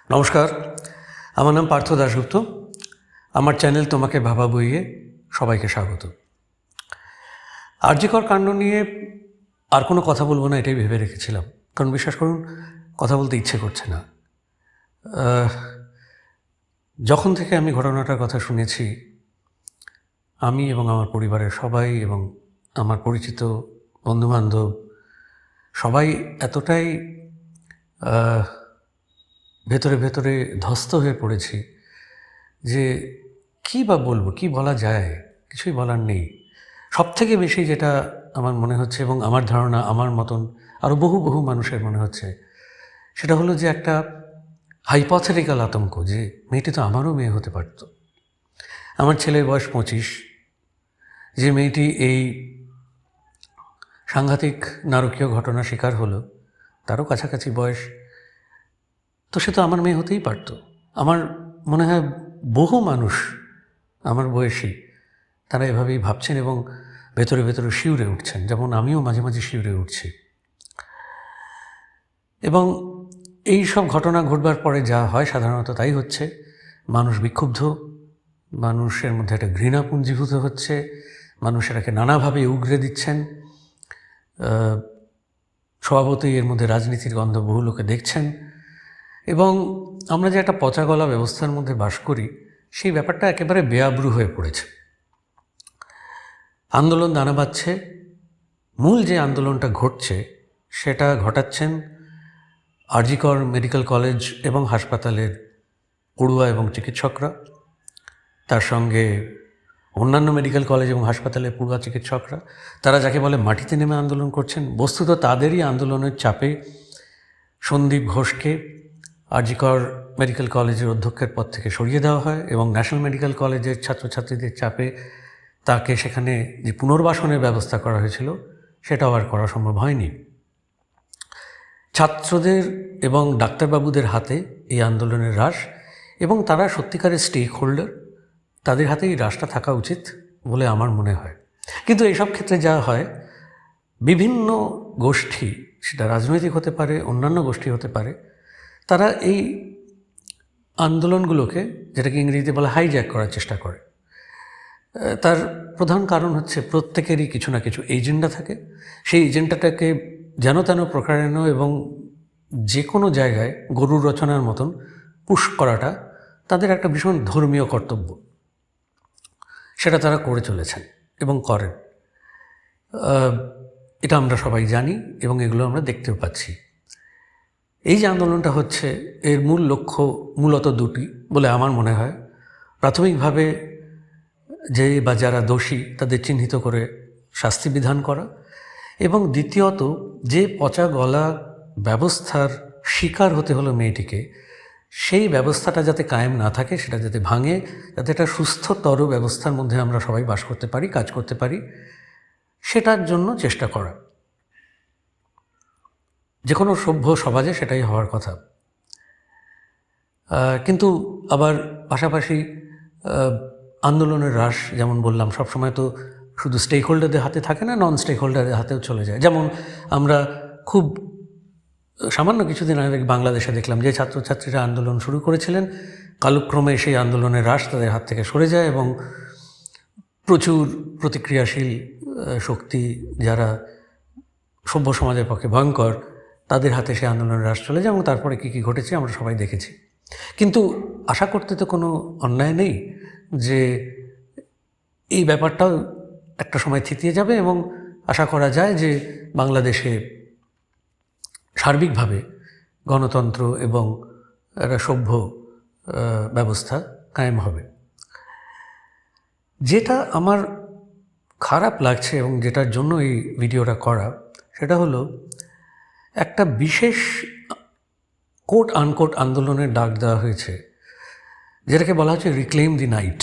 নমস্কার, আমার নাম পার্থ দাশগুপ্ত। আমার চ্যানেল তোমাকে ভাবা বইয়ে সবাইকে স্বাগত। আরজিকর কাণ্ড নিয়ে আর কোনো কথা বলবো না, এটাই ভেবে রেখেছিলাম, কারণ বিশ্বাস করুন কথা বলতে ইচ্ছে করছে না। যখন থেকে আমি ঘটনাটার কথা শুনেছি, আমি এবং আমার পরিবারের সবাই এবং আমার পরিচিত বন্ধুবান্ধব সবাই এতটাই ভেতরে ভেতরে ধ্বস্ত হয়ে পড়েছি যে কী বা বলবো, কী বলা যায়, কিছুই বলার নেই। সবথেকে বেশি যেটা আমার মনে হচ্ছে এবং আমার ধারণা আমার মতন আরও বহু বহু মানুষের মনে হচ্ছে, সেটা হলো যে একটা হাইপোথেটিক্যাল আতঙ্ক যে মেয়েটি তো আমারও মেয়ে হতে পারত। আমার ছেলের বয়স 25, যে মেয়েটি এই সাংঘাতিক নারকীয় ঘটনার শিকার হলো তারও কাছাকাছি বয়স, তো সে তো আমার মেয়ে হতেই পারত। আমার মনে হয় বহু মানুষ আমার বয়সী তারা এভাবেই ভাবছেন এবং ভেতরে ভেতরে শিউরে উঠছেন, যেমন আমিও মাঝে মাঝে শিউরে উঠছি। এবং এই সব ঘটনা ঘটবার পরে যা হয় সাধারণত তাই হচ্ছে, মানুষ বিক্ষুব্ধ, মানুষের মধ্যে একটা ঘৃণা পুঞ্জীভূত হচ্ছে, মানুষ এটাকে নানাভাবে উগরে দিচ্ছেন। স্বভাবতই এর মধ্যে রাজনীতির গন্ধ বহু লোকে দেখছেন এবং আমরা যে একটা পচা গলা ব্যবস্থার মধ্যে বাস করি সেই ব্যাপারটা একেবারে বেআব্রু হয়ে পড়েছে। আন্দোলন দানা বাঁধছে, মূল যে আন্দোলনটা ঘটছে সেটা ঘটাচ্ছেন আরজিকর মেডিকেল কলেজ এবং হাসপাতালের পড়ুয়া এবং চিকিৎসকরা, তার সঙ্গে অন্যান্য মেডিকেল কলেজ এবং হাসপাতালের পড়ুয়া চিকিৎসকরা, তারা যাকে বলে মাটিতে নেমে আন্দোলন করছেন। বস্তুত তাদেরই আন্দোলনের চাপে সন্দীপ ঘোষকে আরজিকর মেডিকেল কলেজের অধ্যক্ষের পদ থেকে সরিয়ে দেওয়া হয় এবং ন্যাশনাল মেডিকেল কলেজের ছাত্রছাত্রীদের চাপে তাকে সেখানে যে পুনর্বাসনের ব্যবস্থা করা হয়েছিল সেটাও আর করা সম্ভব হয়নি। ছাত্রদের এবং ডাক্তারবাবুদের হাতে এই আন্দোলনের রাশ, এবং তারা সত্যিকারের স্টেক হোল্ডার, তাদের হাতে এই রাশটা থাকা উচিত বলে আমার মনে হয়। কিন্তু এইসব ক্ষেত্রে যা হয়, বিভিন্ন গোষ্ঠী, সেটা রাজনৈতিক হতে পারে, অন্যান্য গোষ্ঠী হতে পারে, তারা এই আন্দোলনগুলোকে, যেটাকে ইংরেজিতে বলে হাইজ্যাক করার চেষ্টা করে। তার প্রধান কারণ হচ্ছে প্রত্যেকেরই কিছু না কিছু এজেন্ডা থাকে। সেই এজেন্ডাটাকে যেন তেন প্রকারানো এবং যে কোনো জায়গায় গরুর রচনার মতন পুশ করাটা তাদের একটা ভীষণ ধর্মীয় কর্তব্য। সেটা তারা করে চলেছেন এবং করেন। এটা আমরা সবাই জানি এবং এগুলো আমরা দেখতেও পাচ্ছি। এই যে আন্দোলনটা হচ্ছে, এর মূল লক্ষ্য মূলত দুটি বলে আমার মনে হয়। প্রাথমিকভাবে যে বা যারা দোষী তাদের চিহ্নিত করে শাস্তি বিধান করা, এবং দ্বিতীয়ত যে পচা গলা ব্যবস্থার শিকার হতে হলো মেয়েটিকে, সেই ব্যবস্থাটা যাতে কায়েম না থাকে, সেটা যাতে ভাঙে, যাতে একটা সুস্থতর ব্যবস্থার মধ্যে আমরা সবাই বাস করতে পারি, কাজ করতে পারি, সেটার জন্য চেষ্টা করা। যে কোনো সভ্য সমাজে সেটাই হওয়ার কথা। কিন্তু আবার পাশাপাশি আন্দোলনের রাশ, যেমন বললাম, সবসময় তো শুধু স্টেক হোল্ডারদের হাতে থাকে না, নন স্টেক হোল্ডারদের হাতেও চলে যায়। যেমন আমরা খুব সামান্য কিছুদিন আগে বাংলাদেশে দেখলাম যে ছাত্রছাত্রীরা আন্দোলন শুরু করেছিলেন, কালক্রমে সেই আন্দোলনের রাশ তাদের হাত থেকে সরে যায় এবং প্রচুর প্রতিক্রিয়াশীল শক্তি, যারা সভ্য সমাজের পক্ষে ভয়ঙ্কর, তাদের হাতে সেই আন্দোলনের রাশ চলে যায় এবং তারপরে কী কী ঘটেছে আমরা সবাই দেখেছি। কিন্তু আশা করতে তো কোনো অন্যায় নেই যে এই ব্যাপারটাও একটা সময় থিতিয়ে যাবে এবং আশা করা যায় যে বাংলাদেশে সার্বিকভাবে গণতন্ত্র এবং একটা সভ্য ব্যবস্থা কায়েম হবে। যেটা আমার খারাপ লাগছে এবং যেটার জন্য এই ভিডিওটা করা, সেটা হলো একটা বিশেষ কোট আনকোট আন্দোলনের ডাক দেওয়া হয়েছে, যেটাকে বলা হচ্ছে reclaim the night.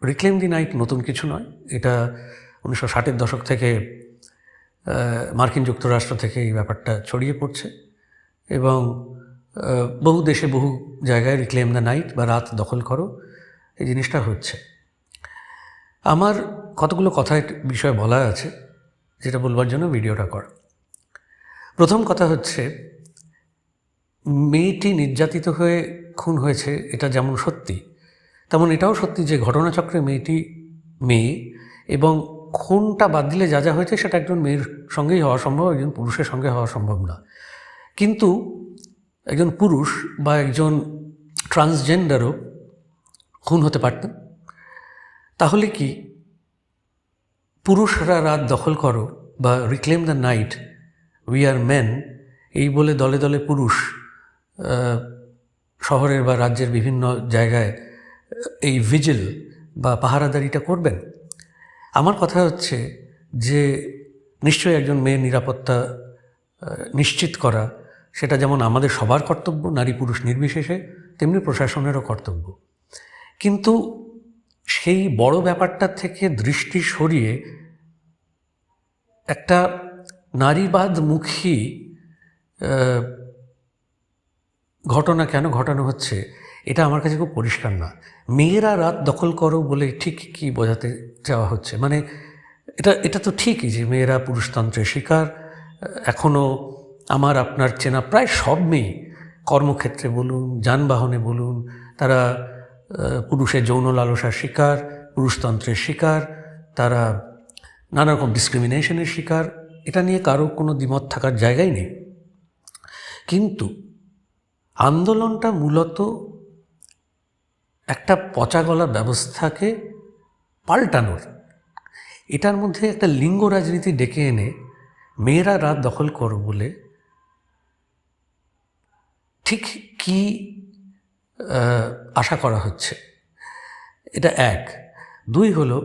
Reclaim the night নতুন কিছু নয়, এটা 1960-এর দশক থেকে মার্কিন যুক্তরাষ্ট্র থেকে এই ব্যাপারটা ছড়িয়ে পড়ছে এবং বহু দেশে বহু জায়গায় রিক্লেম দ্য নাইট বা রাত দখল করো, এই জিনিসটা হচ্ছে। আমার কতগুলো কথা বিষয়ে বলা আছে, যেটা বলবার জন্য ভিডিওটা করা। প্রথম কথা হচ্ছে, মেয়েটি নির্যাতিত হয়ে খুন হয়েছে এটা যেমন সত্যি, তেমন এটাও সত্যি যে ঘটনাচক্রে মেয়েটি মেয়ে, এবং খুনটা বাদ দিলে যা যা হয়েছে সেটা একজন মেয়ের সঙ্গেই হওয়া সম্ভব, একজন পুরুষের সঙ্গে হওয়া সম্ভব না। কিন্তু একজন পুরুষ বা একজন ট্রান্সজেন্ডারও খুন হতে পারতেন। তাহলে কি পুরুষরা রাত দখল করো বা reclaim the night, we are men, এই বলে দলে দলে পুরুষ শহরের বা রাজ্যের বিভিন্ন জায়গায় এই ভিজিল বা পাহারাদারিটা করবেন? আমার কথা হচ্ছে যে নিশ্চয়ই একজন মেয়ের নিরাপত্তা নিশ্চিত করা, সেটা যেমন আমাদের সবার কর্তব্য, নারী পুরুষ নির্বিশেষে, তেমনি প্রশাসনেরও কর্তব্য। কিন্তু সেই বড় ব্যাপারটা থেকে দৃষ্টি সরিয়ে একটা নারীবাদমুখী ঘটনা কেন ঘটানো হচ্ছে এটা আমার কাছে খুব পরিষ্কার না। মেয়েরা রাত দখল করো বলে ঠিক কি বোঝাতে চাওয়া হচ্ছে? মানে এটা তো ঠিকই যে মেয়েরা পুরুষতন্ত্রের শিকার। এখনও আমার আপনার চেনা প্রায় সব মেয়ে কর্মক্ষেত্রে বলুন, যানবাহনে বলুন, তারা পুরুষের যৌন লালসার শিকার, পুরুষতন্ত্রের শিকার, তারা নানা রকম ডিসক্রিমিনেশনের শিকার। এটা নিয়ে কারো কোনো দ্বিমত থাকার জায়গাই নেই। কিন্তু আন্দোলনটা মূলত একটা পচাগলা ব্যবস্থাকে পাল্টানোর, এটার মধ্যে একটা লিঙ্গ রাজনীতি ডেকে এনে মেয়েরা রাত দখল করো বলে ঠিক কি আশা করা হচ্ছে, এটা এক। দুই হলো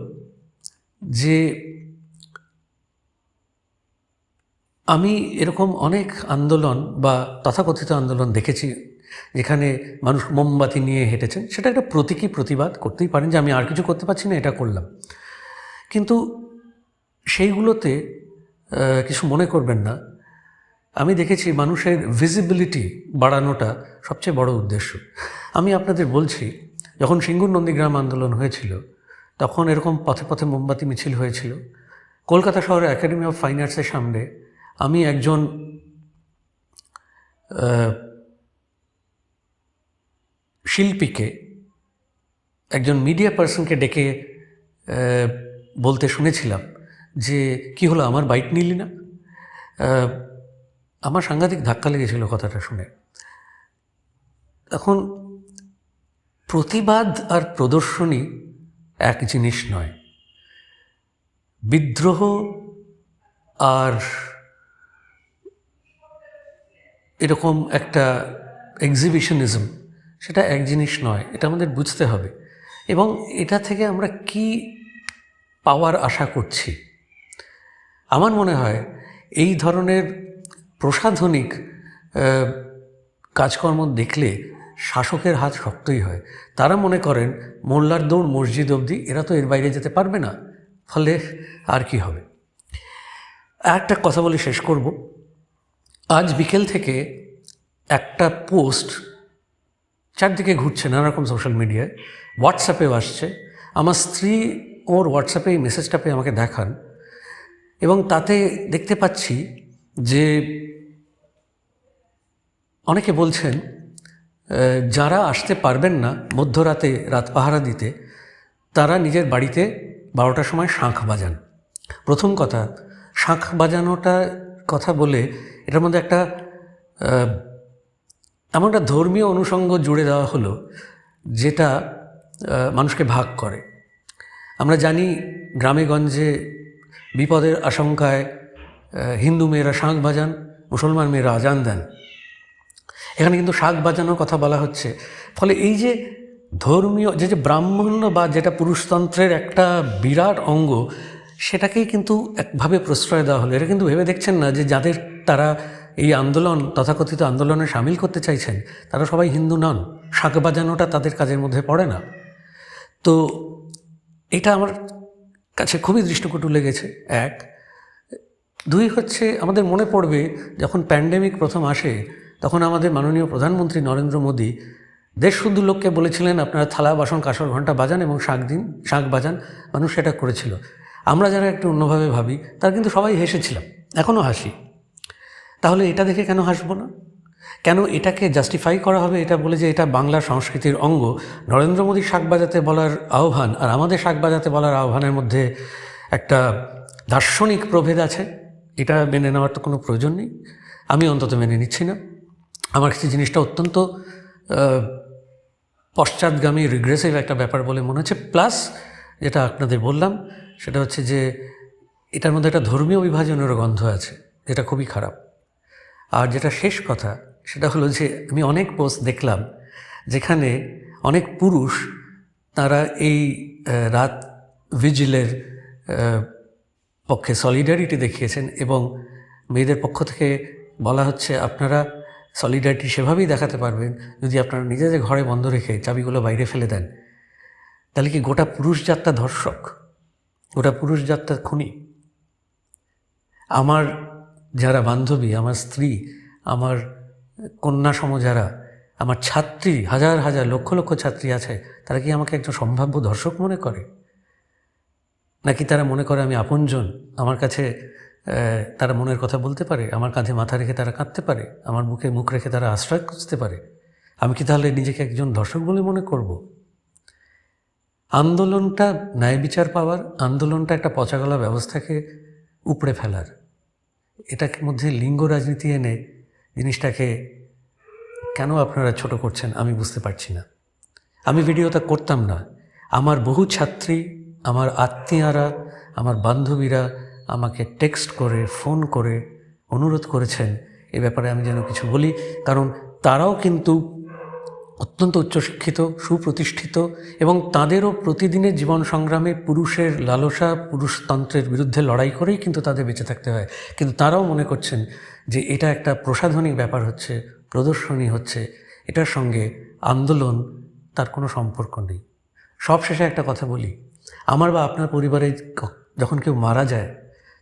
যে আমি এরকম অনেক আন্দোলন বা তথাকথিত আন্দোলন দেখেছি যেখানে মানুষ মোমবাতি নিয়ে হেঁটেছেন। সেটা একটা প্রতীকী প্রতিবাদ, করতেই পারেন যে আমি আর কিছু করতে পারছি না, এটা করলাম। কিন্তু সেইগুলোতে কিছু মনে করবেন না, আমি দেখেছি মানুষের ভিজিবিলিটি বাড়ানোটা সবচেয়ে বড় উদ্দেশ্য। আমি আপনাদের বলছি, যখন সিঙ্গুর নন্দীগ্রাম আন্দোলন হয়েছিল তখন এরকম পথে পথে মোমবাতি মিছিল হয়েছিল। কলকাতা শহরের একাডেমি অফ ফাইন আর্টসের সামনে আমি একজন শিল্পীকে, একজন মিডিয়া পার্সনকে ডেকে বলতে শুনেছিলাম যে কি হলো, আমার বাইট নিলি না? আমার সাংঘাতিক ধাক্কা লেগেছিল কথাটা শুনে। এখন প্রতিবাদ আর প্রদর্শনী এক জিনিস নয়। বিদ্রোহ আর এরকম একটা এক্সিবিশনিজম সেটা এক জিনিস নয়, এটা আমাদের বুঝতে হবে। এবং এটা থেকে আমরা কি পাওয়ার আশা করছি? আমার মনে হয় এই ধরনের প্রসাধনিক কাজকর্ম দেখলে শাসকের হাত শক্তই হয়। তারা মনে করেন মোল্লার দৌড় মসজিদ অবধি, এরা তো এর বাইরে যেতে পারবে না, ফলে আর কি হবে। একটা কথা বলে শেষ করব। আজ বিকেল থেকে একটা পোস্ট চারদিকে ঘুরছে নানা রকম সোশ্যাল মিডিয়ায়, হোয়াটসঅ্যাপেও আসছে। আমার স্ত্রী ওর হোয়াটসঅ্যাপে এই মেসেজটা পেয়ে আমাকে দেখান, এবং তাতে দেখতে পাচ্ছি যে অনেকে বলছেন যারা আসতে পারবেন না মধ্যরাতে রাত পাহারা দিতে, তারা নিজের বাড়িতে 12টার সময় শাঁখ বাজান। প্রথম কথা, শাঁখ বাজানোটা কথা বলে এটার মধ্যে একটা এমন একটা ধর্মীয় অনুষঙ্গ জুড়ে দেওয়া হলো যেটা মানুষকে ভাগ করে। আমরা জানি গ্রামে গঞ্জে বিপদের আশঙ্কায় হিন্দু মেয়েরা শাঁখ বাজান, মুসলমান মেয়েরা আজান দেন। এখানে কিন্তু শাঁখ বাজানোর কথা বলা হচ্ছে। ফলে এই যে ধর্মীয় যে ব্রাহ্মণ্য বা যেটা পুরুষতন্ত্রের একটা বিরাট অঙ্গ, সেটাকেই কিন্তু একভাবে প্রশ্রয় দেওয়া হলো। এটা কিন্তু ভেবে দেখছেন না যে যাদের তারা এই আন্দোলন, তথাকথিত আন্দোলনে সামিল করতে চাইছেন, তারা সবাই হিন্দু নন। শাঁখ বাজানোটা তাদের কাজের মধ্যে পড়ে না। তো এটা আমার কাছে খুবই দৃষ্টিকটু লেগেছে, এক। দুই হচ্ছে, আমাদের মনে পড়বে যখন প্যান্ডেমিক প্রথম আসে, তখন আমাদের মাননীয় প্রধানমন্ত্রী নরেন্দ্র মোদী দেশ শুদ্ধ লোককে বলেছিলেন আপনারা থালা বাসন কাঁসর ঘণ্টা বাজান এবং শাঁখ বাজান। মানুষ সেটা করেছিল। আমরা যারা একটু অন্যভাবে ভাবি তারা কিন্তু সবাই হেসেছিলাম, এখনও হাসি। তাহলে এটা দেখে কেন হাসবো না? কেন এটাকে জাস্টিফাই করা হবে এটা বলে যে এটা বাংলা সংস্কৃতির অঙ্গ? নরেন্দ্র মোদী শাক বাজাতে বলার আহ্বান আর আমাদের শাক বাজাতে বলার আহ্বানের মধ্যে একটা দার্শনিক প্রভেদ আছে, এটা মেনে নেওয়ার তো কোনো প্রয়োজন নেই। আমি অন্তত মেনে নিচ্ছি না। আমার কাছে জিনিসটা অত্যন্ত পশ্চাৎগামী রিগ্রেসিভ একটা ব্যাপার বলে মনে হচ্ছে। প্লাস যেটা আপনাদের বললাম সেটা হচ্ছে যে এটার মধ্যে একটা ধর্মীয় বিভাজনেরও গন্ধ আছে, যেটা খুবই খারাপ। আর যেটা শেষ কথা সেটা হলো যে আমি অনেক পোস্ট দেখলাম যেখানে অনেক পুরুষ তারা এই রাত ভিজিলের পক্ষে সলিডারিটি দেখিয়েছেন এবং মেয়েদের পক্ষ থেকে বলা হচ্ছে আপনারা সলিডারিটি সেভাবেই দেখাতে পারবেন যদি আপনারা নিজেদের ঘরে বন্ধ রেখে চাবিগুলো বাইরে ফেলে দেন। তাহলে কি গোটা পুরুষ জাতটা ধর্ষক, গোটা পুরুষ জাতটা খুনি? আমার যারা বান্ধবী, আমার স্ত্রী, আমার কন্যা সম যারা, আমার ছাত্রী, হাজার হাজার লক্ষ লক্ষ ছাত্রী আছে, তারা কি আমাকে একজন সম্ভাব্য ধর্ষক মনে করে? নাকি তারা মনে করে আমি আপনজন, আমার কাছে তারা মনের কথা বলতে পারে, আমার কাঁধে মাথা রেখে তারা কাঁদতে পারে, আমার বুকে মুখ রেখে তারা আশ্রয় খুঁজতে পারে? আমি কি তাহলে নিজেকে একজন ধর্ষক বলে মনে করব? আন্দোলনটা ন্যায় বিচার পাওয়ার, আন্দোলনটা একটা পচাগলা ব্যবস্থাকে উপড়ে ফেলার, এটার মধ্যে লিঙ্গ রাজনীতি এনে জিনিসটাকে কেন আপনারা ছোট করছেন আমি বুঝতে পারছি না। আমি ভিডিওটা করতাম না, আমার বহু ছাত্রী, আমার আত্মীয়রা, আমার বান্ধবীরা আমাকে টেক্সট করে, ফোন করে অনুরোধ করেছেন এ ব্যাপারে আমি যেন কিছু বলি, কারণ তারাও কিন্তু অত্যন্ত উচ্চশিক্ষিত, সুপ্রতিষ্ঠিত এবং তাদেরও প্রতিদিনের জীবন সংগ্রামে পুরুষের লালসা, পুরুষতন্ত্রের বিরুদ্ধে লড়াই করেই কিন্তু তাদের বেঁচে থাকতে হয়। কিন্তু তারাও মনে করছেন যে এটা একটা প্রসাধনিক ব্যাপার হচ্ছে, প্রদর্শনী হচ্ছে, এটার সঙ্গে আন্দোলন তার কোনো সম্পর্ক নেই। সবশেষে একটা কথা বলি, আমার বা আপনার পরিবারে যখন কেউ মারা যায়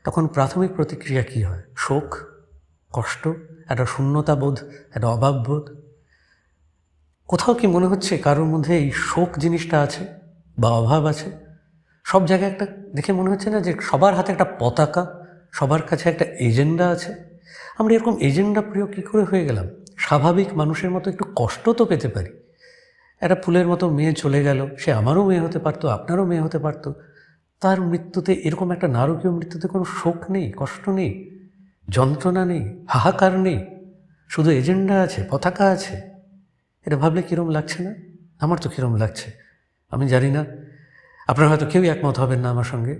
তখন প্রাথমিক প্রতিক্রিয়া কী হয়? শোক, কষ্ট, একটা শূন্যতাবোধ, একটা অভাববোধ। কোথাও কি মনে হচ্ছে কারোর মধ্যে এই শোক জিনিসটা আছে বা অভাব আছে? সব জায়গায় একটা দেখে মনে হচ্ছে না যে সবার হাতে একটা পতাকা, সবার কাছে একটা এজেন্ডা আছে? আমরা এরকম এজেন্ডা প্রিয় কী করে হয়ে গেলাম? স্বাভাবিক মানুষের মতো একটু কষ্ট তো পেতে পারি। একটা ফুলের মতো মেয়ে চলে গেল, সে আমারও মেয়ে হতে পারতো, আপনারও মেয়ে হতে পারতো। তার মৃত্যুতে এরকম একটা নারকীয় মৃত্যুতে কোনো শোক নেই, কষ্ট নেই, যন্ত্রণা নেই, হাহাকার নেই, শুধু এজেন্ডা আছে, পতাকা আছে। এটা ভাবলে কীরকম লাগছে না? আমার তো কীরকম লাগছে আমি জানি না, আপনারা হয়তো কেউই একমত হবেন না আমার সঙ্গে,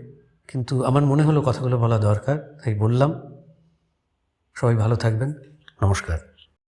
কিন্তু আমার মনে হলো কথাগুলো বলা দরকার, তাই বললাম। সবাই ভালো থাকবেন, নমস্কার।